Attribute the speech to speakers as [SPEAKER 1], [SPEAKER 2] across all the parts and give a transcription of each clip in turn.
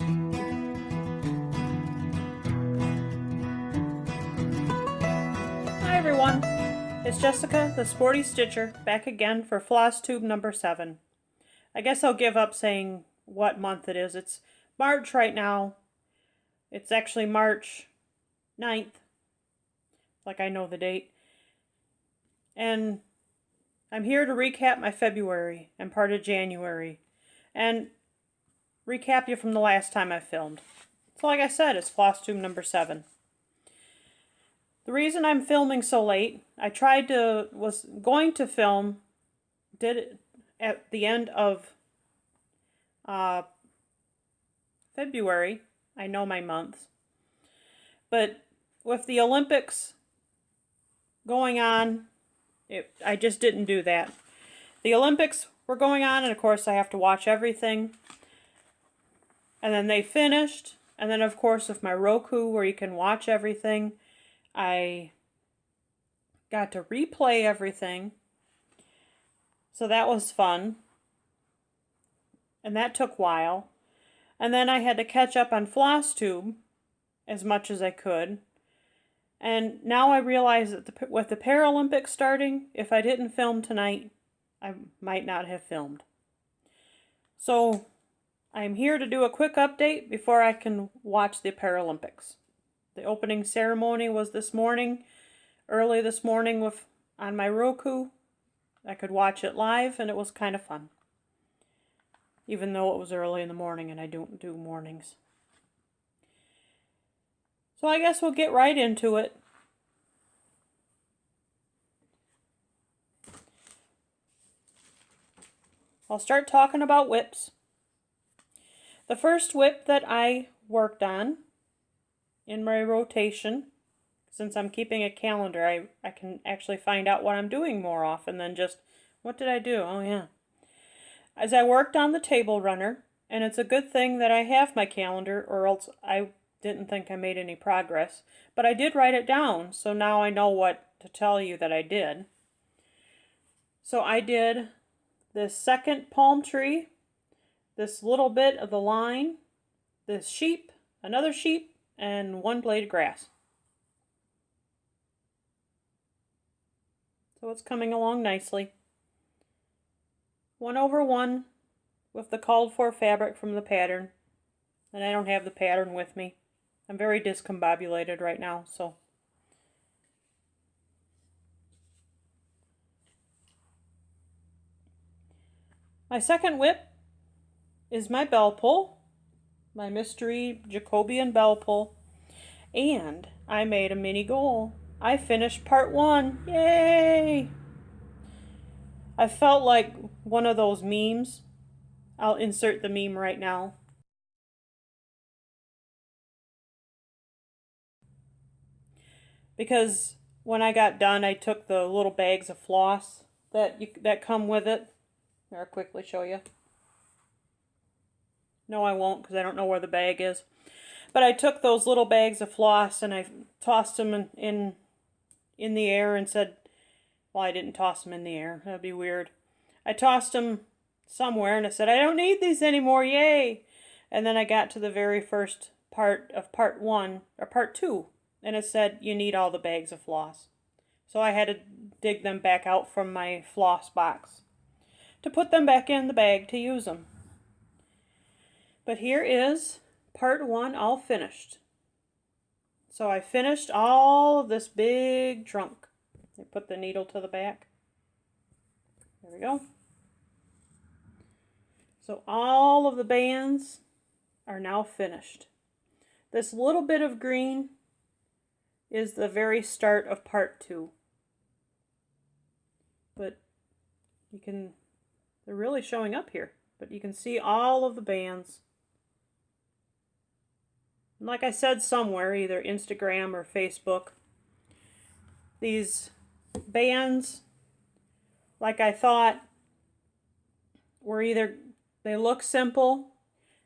[SPEAKER 1] Hi everyone, it's Jessica, the Sporty Stitcher, back again for Flosstube number 7. I guess I'll give up saying what month it is. It's March right now. It's actually March 9th, like I know the date. And I'm here to recap my February and part of January, and recap you from the last time I filmed. So like I said, it's Flosstube number 7. The reason I'm filming so late, was going to film, did it at the end of February. I know my months. But with the Olympics going on, I just didn't do that. The Olympics were going on, and of course I have to watch everything. And then they finished, and then of course with my Roku where you can watch everything, I got to replay everything, so that was fun, and that took a while. And then I had to catch up on Flosstube as much as I could, and now I realize that with the Paralympics starting, if I didn't film tonight, I might not have filmed. So I'm here to do a quick update before I can watch the Paralympics. The opening ceremony was this morning, early this morning on my Roku. I could watch it live, and it was kind of fun. Even though it was early in the morning and I don't do mornings. So I guess we'll get right into it. I'll start talking about whips. The first whip that I worked on in my rotation, since I'm keeping a calendar, I can actually find out what I'm doing more often than just, what did I do? Oh yeah. As I worked on the table runner, and it's a good thing that I have my calendar, or else I didn't think I made any progress, but I did write it down, so now I know what to tell you that I did. So I did this second palm tree, this little bit of the line, this sheep, another sheep, and one blade of grass. So it's coming along nicely. 1/1 with the called for fabric from the pattern, and I don't have the pattern with me. I'm very discombobulated right now, so. My second whip is my bell pull, my mystery Jacobian bell pull, and I made a mini goal. I finished part 1. Yay! I felt like one of those memes. I'll insert the meme right now. Because when I got done, I took the little bags of floss that come with it. Here, I'll quickly show you. No, I won't, because I don't know where the bag is. But I took those little bags of floss and I tossed them in the air and said, well, I didn't toss them in the air. That'd be weird. I tossed them somewhere and I said, I don't need these anymore, yay! And then I got to the very first part of part 1, or part 2, and it said, you need all the bags of floss. So I had to dig them back out from my floss box to put them back in the bag to use them. But here is part 1 all finished. So I finished all of this big trunk. I put the needle to the back. There we go. So all of the bands are now finished. This little bit of green is the very start of part 2. But they're really showing up here. But you can see all of the bands. And like I said somewhere, either Instagram or Facebook, these bands, like I thought, were either they look simple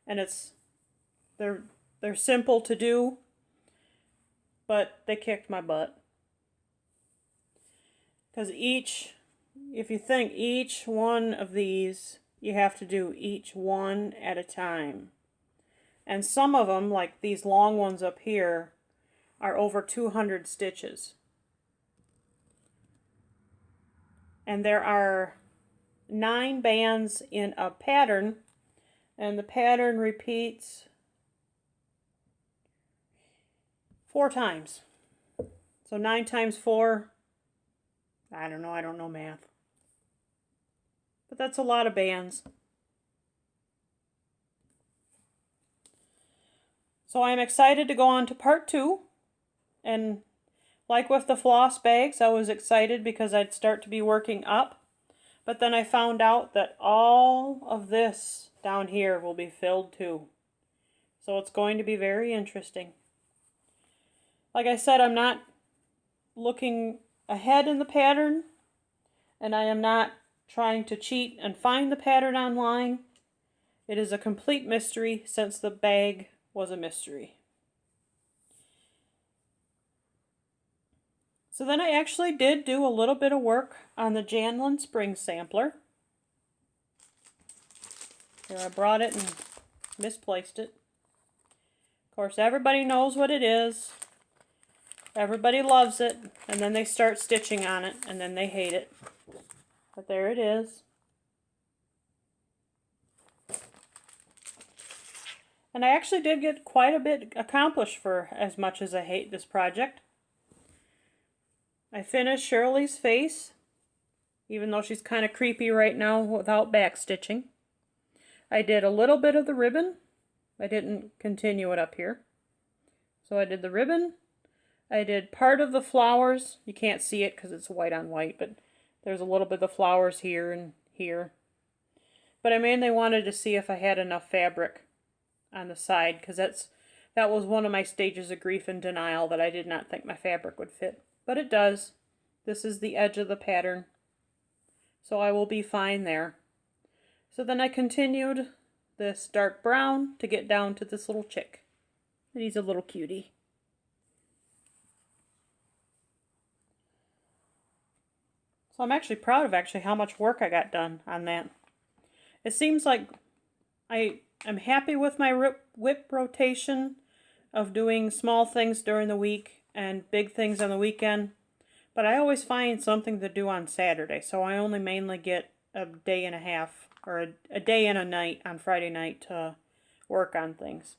[SPEAKER 1] and they're simple to do, but they kicked my butt. Because if you think each one of these, you have to do each one at a time. And some of them, like these long ones up here, are over 200 stitches. And there are 9 bands in a pattern, and the pattern repeats 4 times. So 9 times 4, I don't know math. But that's a lot of bands. So I'm excited to go on to part 2. And like with the floss bags, I was excited because I'd start to be working up. But then I found out that all of this down here will be filled too. So it's going to be very interesting. Like I said, I'm not looking ahead in the pattern, and I am not trying to cheat and find the pattern online. It is a complete mystery since the bag was a mystery. So then I actually did do a little bit of work on the Janlin Spring Sampler. Here, I brought it and misplaced it. Of course, everybody knows what it is. Everybody loves it, and then they start stitching on it, and then they hate it. But there it is. And I actually did get quite a bit accomplished for as much as I hate this project. I finished Shirley's face, even though she's kind of creepy right now without back stitching. I did a little bit of the ribbon. I didn't continue it up here. So I did the ribbon. I did part of the flowers. You can't see it because it's white on white, but there's a little bit of the flowers here and here. But I mainly wanted to see if I had enough fabric on the side, because that was one of my stages of grief and denial, that I did not think my fabric would fit. But it does. This is the edge of the pattern, so I will be fine there. So then I continued this dark brown to get down to this little chick. And he's a little cutie. So I'm actually proud of how much work I got done on that. It seems like I am happy with my whip rotation of doing small things during the week and big things on the weekend, but I always find something to do on Saturday, so I only mainly get a day and a half, or a day and a night on Friday night to work on things.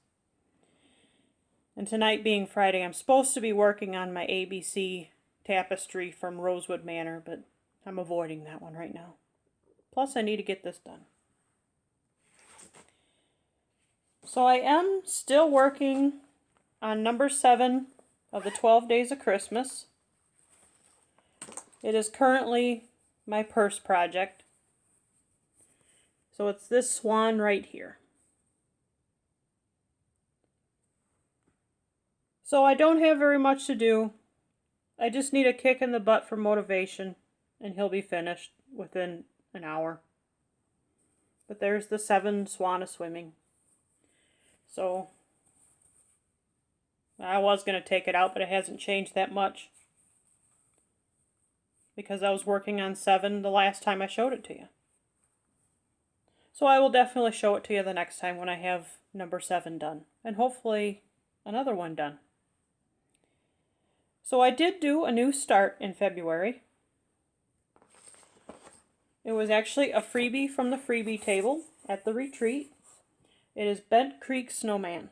[SPEAKER 1] And tonight being Friday, I'm supposed to be working on my ABC tapestry from Rosewood Manor, but I'm avoiding that one right now. Plus, I need to get this done. So I am still working on number 7 of the 12 Days of Christmas. It is currently my purse project. So it's this swan right here. So I don't have very much to do. I just need a kick in the butt for motivation, and he'll be finished within an hour. But there's the 7 swan a-swimming. So I was going to take it out, but it hasn't changed that much, because I was working on 7 the last time I showed it to you. So I will definitely show it to you the next time when I have number 7 done, and hopefully another one done. So I did do a new start in February. It was actually a freebie from the freebie table at the retreat. It is Bent Creek Snowman.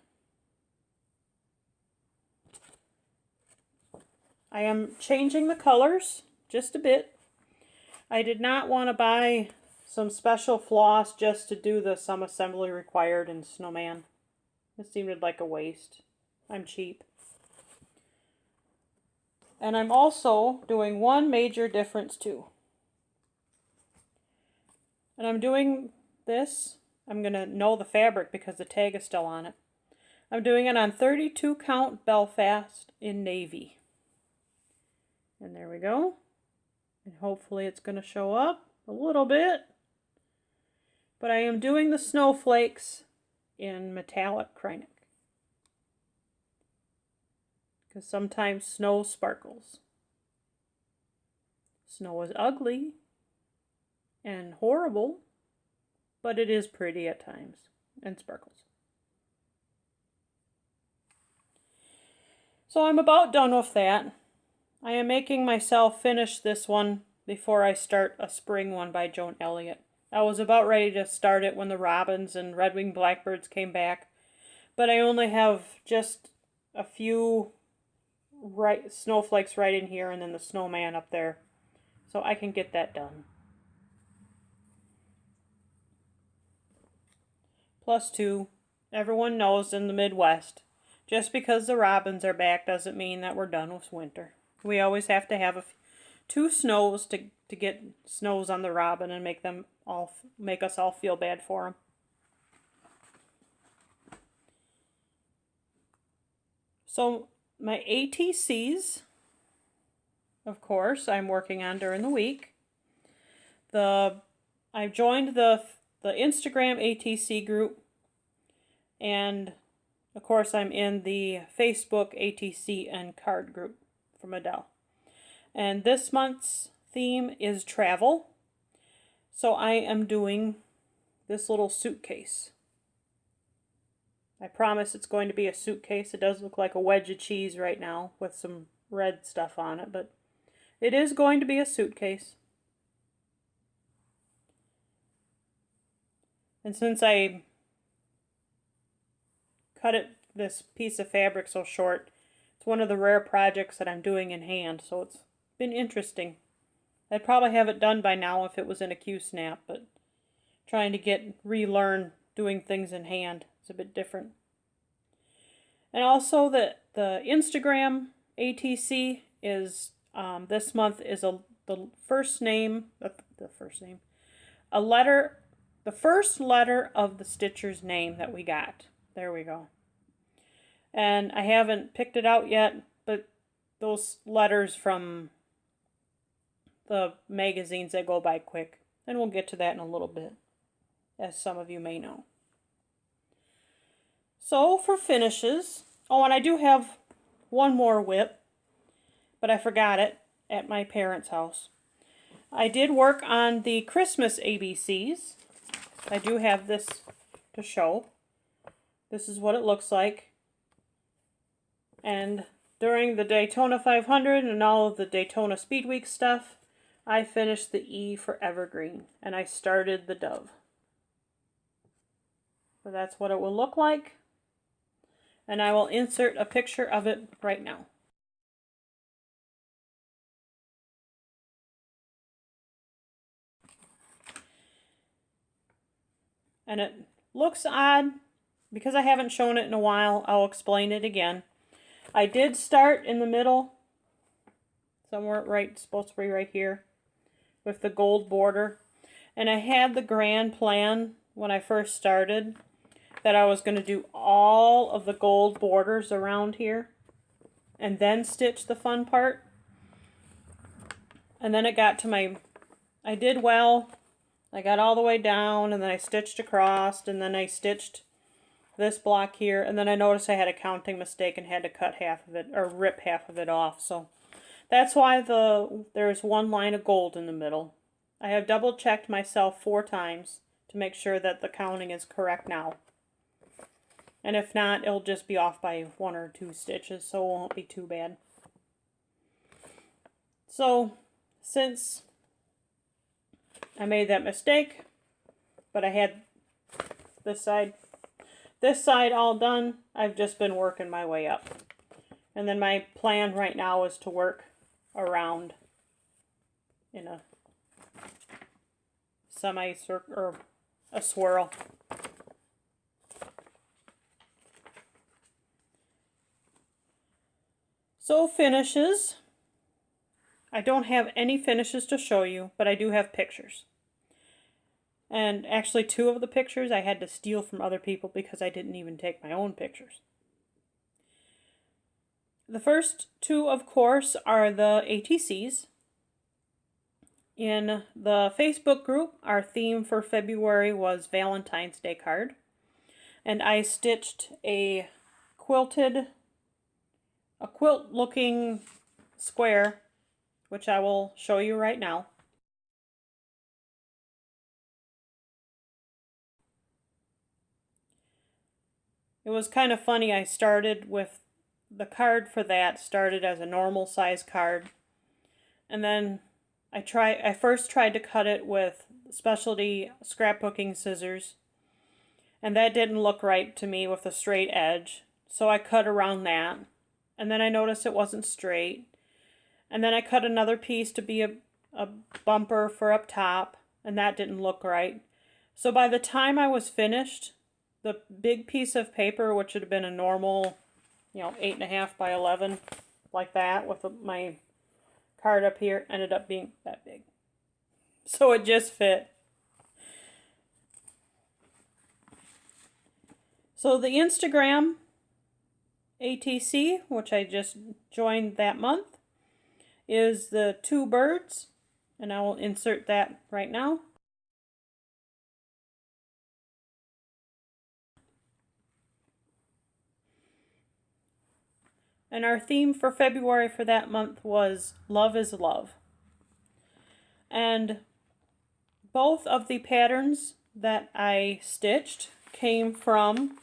[SPEAKER 1] I am changing the colors just a bit. I did not want to buy some special floss just to do the some assembly required in Snowman. It seemed like a waste. I'm cheap. And I'm also doing one major difference too. And I'm doing this, I'm going to know the fabric because the tag is still on it. I'm doing it on 32 count Belfast in navy. And there we go. And hopefully it's going to show up a little bit. But I am doing the snowflakes in metallic Krynic, because sometimes snow sparkles. Snow is ugly and horrible, but it is pretty at times and sparkles. So I'm about done with that. I am making myself finish this one before I start a spring one by Joan Elliott. I was about ready to start it when the robins and red-winged blackbirds came back, but I only have just a few snowflakes right in here and then the snowman up there, so I can get that done. +2. Everyone knows in the Midwest, just because the robins are back doesn't mean that we're done with winter. We always have to have 2 snows to get snows on the robin and make us all feel bad for them. So my ATCs, of course, I'm working on during the week. I joined the Instagram ATC group, and of course I'm in the Facebook ATC and card group from Adele. And this month's theme is travel. So I am doing this little suitcase. I promise it's going to be a suitcase. It does look like a wedge of cheese right now with some red stuff on it, but it is going to be a suitcase. And since I cut this piece of fabric so short, it's one of the rare projects that I'm doing in hand, so it's been interesting. I'd probably have it done by now if it was in a Q-snap, but trying to relearn doing things in hand is a bit different. And also the Instagram ATC is this month is the first letter of the stitcher's name that we got. There we go. And I haven't picked it out yet, but those letters from the magazines, they go by quick. And we'll get to that in a little bit, as some of you may know. So for finishes, oh, and I do have one more whip, but I forgot it at my parents' house. I did work on the Christmas ABCs. I do have this to show. This is what it looks like. And during the Daytona 500 and all of the Daytona Speed Week stuff, I finished the E for Evergreen, and I started the dove. So that's what it will look like. And I will insert a picture of it right now. And it looks odd. Because I haven't shown it in a while, I'll explain it again. I did start in the middle, somewhere right, supposed to be right here, with the gold border. And I had the grand plan when I first started that I was going to do all of the gold borders around here and then stitch the fun part. And then it got to I did well. I got all the way down, and then I stitched across, and then I stitched this block here, and then I noticed I had a counting mistake and had to cut half of it, or rip half of it off. So that's why there's one line of gold in the middle. I have double checked myself 4 times to make sure that the counting is correct now. And if not, it'll just be off by 1 or 2 stitches, so it won't be too bad. So since I made that mistake, but I had this side all done, I've just been working my way up. And then my plan right now is to work around in a semicircle or a swirl. So finishes. I don't have any finishes to show you, but I do have pictures. And actually 2 of the pictures I had to steal from other people because I didn't even take my own pictures. The first 2, of course, are the ATCs. In the Facebook group, our theme for February was Valentine's Day card. And I stitched a quilt-looking square, which I will show you right now. It was kind of funny. I started with the card for that started as a normal size card, and then I first tried to cut it with specialty scrapbooking scissors, and that didn't look right to me with a straight edge, so I cut around that, and then I noticed it wasn't straight, and then I cut another piece to be a bumper for up top, and that didn't look right. So by the time I was finished, the big piece of paper, which would have been a normal, 8.5 by 11, like that, with my card up here, ended up being that big. So it just fit. So the Instagram ATC, which I just joined that month, is the 2 birds, and I will insert that right now. And our theme for February for that month was Love is Love. And both of the patterns that I stitched came from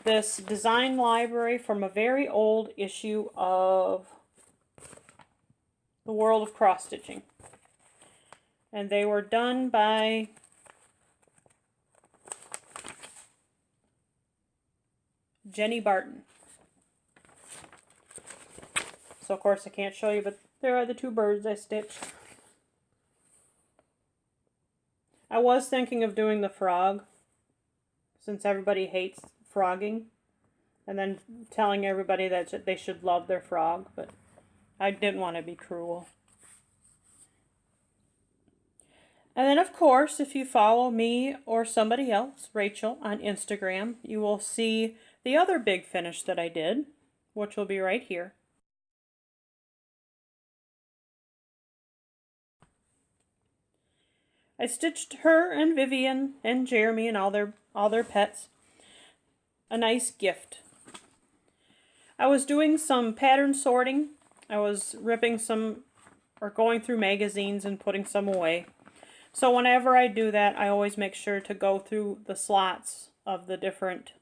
[SPEAKER 1] this design library from a very old issue of The World of Cross Stitching. And they were done by Jenny Barton. So of course I can't show you, but there are the 2 birds I stitched. I was thinking of doing the frog, since everybody hates frogging, and then telling everybody that they should love their frog, but I didn't want to be cruel. And then of course, if you follow me or somebody else, Rachel, on Instagram, you will see the other big finish that I did, which will be right here. I stitched her and Vivian and Jeremy and all their pets a nice gift. I was doing some pattern sorting. I was ripping some, or going through magazines and putting some away. So whenever I do that, I always make sure to go through the slots of the different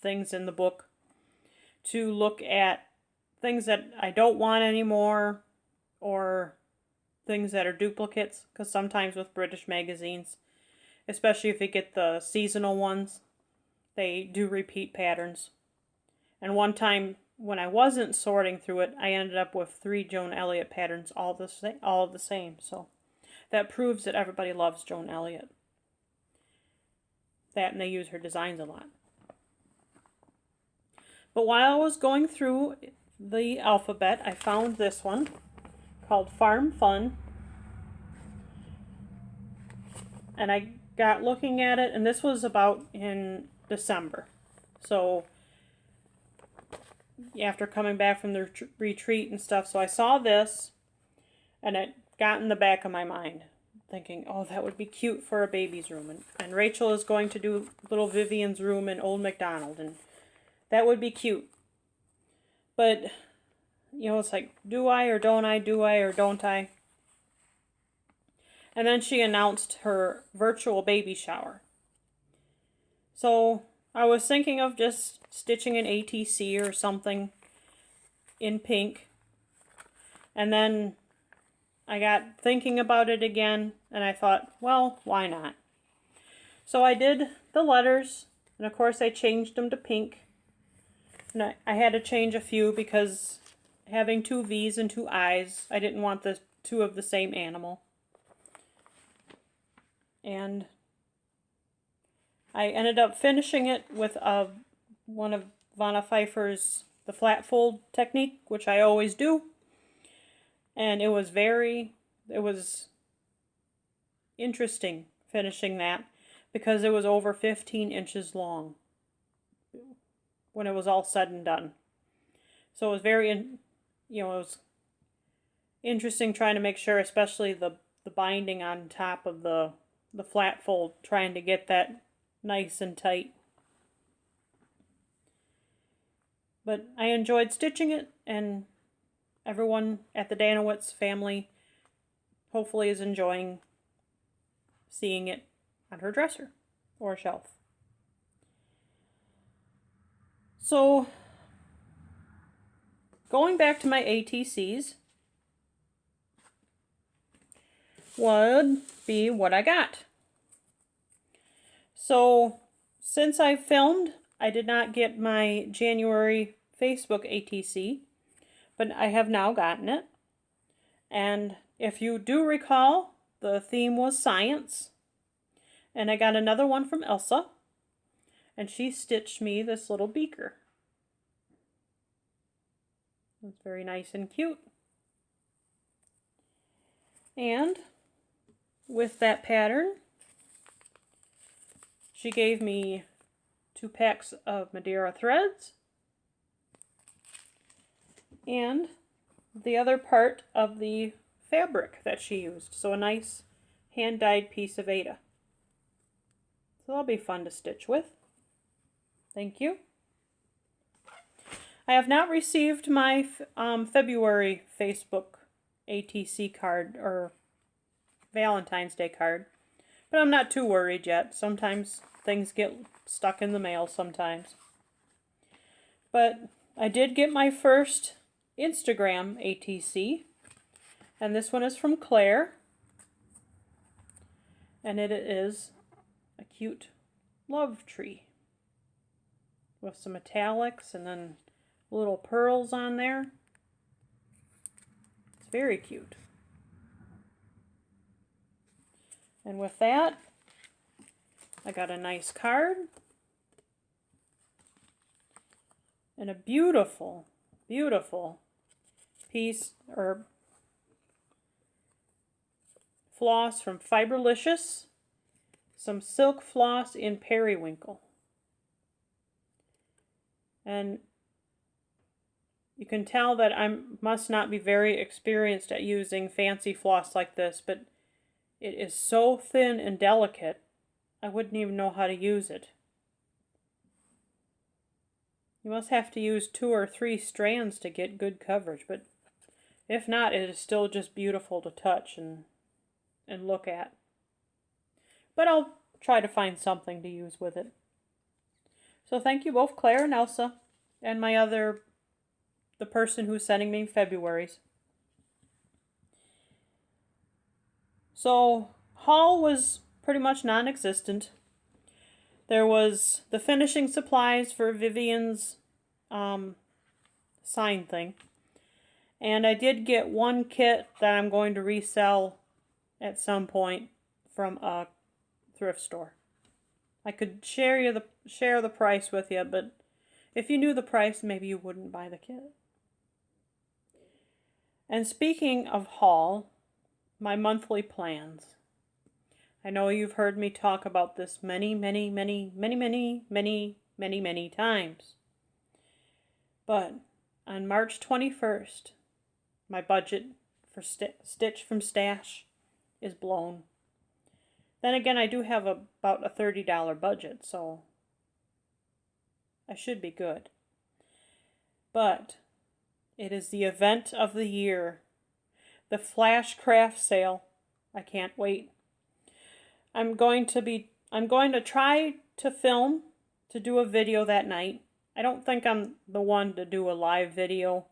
[SPEAKER 1] things in the book to look at things that I don't want anymore, or things that are duplicates, because sometimes with British magazines, especially if you get the seasonal ones, they do repeat patterns. And one time when I wasn't sorting through it, I ended up with 3 Joan Elliott patterns, all the same. So that proves that everybody loves Joan Elliott. That, and they use her designs a lot. But while I was going through the alphabet, I found this one called Farm Fun. And I got looking at it, and this was about in December. So after coming back from the retreat and stuff, so I saw this, and it got in the back of my mind, thinking, oh, that would be cute for a baby's room. And Rachel is going to do little Vivian's room in Old MacDonald, and that would be cute. But, it's like, do I or don't I, do I or don't I? And then she announced her virtual baby shower. So I was thinking of just stitching an ATC or something in pink. And then I got thinking about it again, and I thought, well, why not? So I did the letters, and of course I changed them to pink. And I had to change a few because having 2 V's and 2 I's, I didn't want the 2 of the same animal. And I ended up finishing it with one of Vanna Pfeiffer's, the flat fold technique, which I always do. And it was interesting finishing that, because it was over 15 inches long when it was all said and done. So it was it was interesting trying to make sure, especially the binding on top of the flat fold, trying to get that nice and tight. But I enjoyed stitching it, and everyone at the Danowitz family hopefully is enjoying seeing it on her dresser or shelf. So going back to my ATCs would be what I got. So since I filmed, I did not get my January Facebook ATC, but I have now gotten it. And if you do recall, the theme was science. And I got another one from Elsa, and she stitched me this little beaker. It's very nice and cute. And with that pattern, she gave me 2 packs of Madeira threads and the other part of the fabric that she used. So a nice hand-dyed piece of Aida. So that'll be fun to stitch with. Thank you. I have not received my February Facebook ATC card or Valentine's Day card, but I'm not too worried yet. Sometimes things get stuck in the mail sometimes. But I did get my first Instagram ATC, and this one is from Claire, and it is a cute love tree with some metallics and then little pearls on there. It's very cute. And with that, I got a nice card and a beautiful, beautiful piece or floss from Fiberlicious, some silk floss in periwinkle. And you can tell that I must not be very experienced at using fancy floss like this, but it is so thin and delicate, I wouldn't even know how to use it. You must have to use 2 or 3 strands to get good coverage, but if not, it is still just beautiful to touch and look at. But I'll try to find something to use with it. So thank you both, Claire and Elsa, and the person who's sending me February's. So haul was pretty much non-existent. There was the finishing supplies for Vivian's sign thing. And I did get one kit that I'm going to resell at some point from a thrift store. I could share the price with you, but if you knew the price, maybe you wouldn't buy the kit. And speaking of haul, my monthly plans. I know you've heard me talk about this many times. But on March 21st, my budget for Stitch from Stash is blown. Then again, I do have about a $30 budget, so I should be good. But it is the event of the year, the Flash Craft Sale. I can't wait. I'm going to try to film, to do a video that night. I don't think I'm the one to do a live video.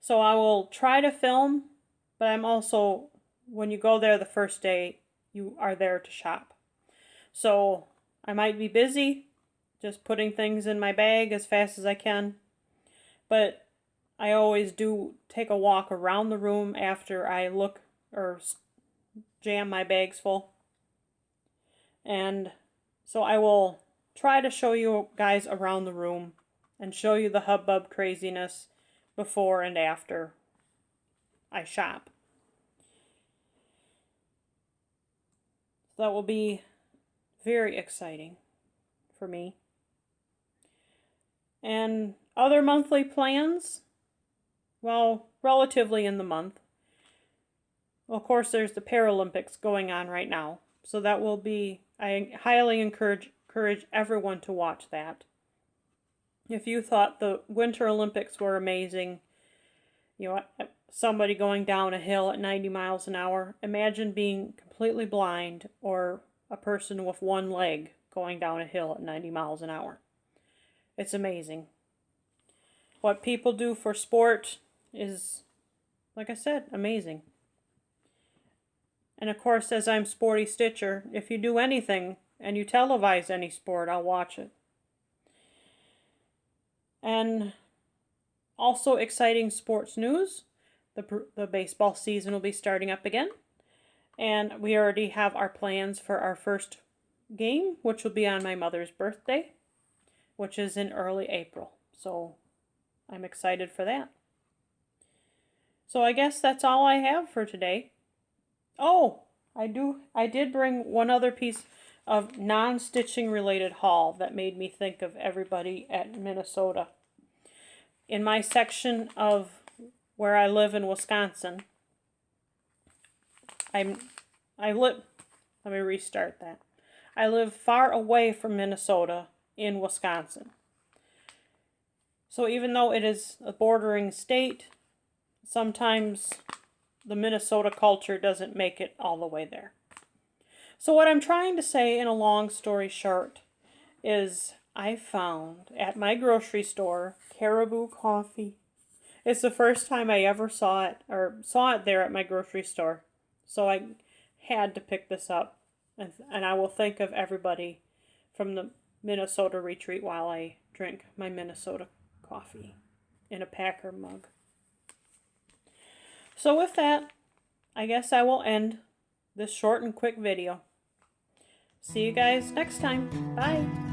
[SPEAKER 1] So I will try to film, but I'm also, when you go there the first day, you are there to shop. So I might be busy, just putting things in my bag as fast as I can. But I always do take a walk around the room after I look or jam my bags full. And so I will try to show you guys around the room and show you the hubbub craziness before and after I shop. That will be very exciting for me. And other monthly plans, well, relatively in the month. Well, of course, there's the Paralympics going on right now. So that will be, I highly encourage everyone to watch that. If you thought the Winter Olympics were amazing, you know, somebody going down a hill at 90 miles an hour, imagine being completely blind or a person with one leg going down a hill at 90 miles an hour. It's amazing. What people do for sport is, like I said, amazing. And of course, as I'm Sporty Stitcher, if you do anything and you televise any sport, I'll watch it. And also exciting sports news. The baseball season will be starting up again. And we already have our plans for our first game, which will be on my mother's birthday, which is in early April. So I'm excited for that. So I guess that's all I have for today. Oh, I did bring one other piece of non-stitching related haul that made me think of everybody at Minnesota. In my section of where I live in Wisconsin, let me restart that. I live far away from Minnesota in Wisconsin. So even though it is a bordering state, sometimes the Minnesota culture doesn't make it all the way there. So what I'm trying to say in a long story short is I found at my grocery store Caribou coffee. It's the first time I ever saw it there at my grocery store. So I had to pick this up, and I will think of everybody from the Minnesota retreat while I drink my Minnesota coffee in a Packer mug. So with that, I guess I will end this short and quick video. See you guys next time. Bye.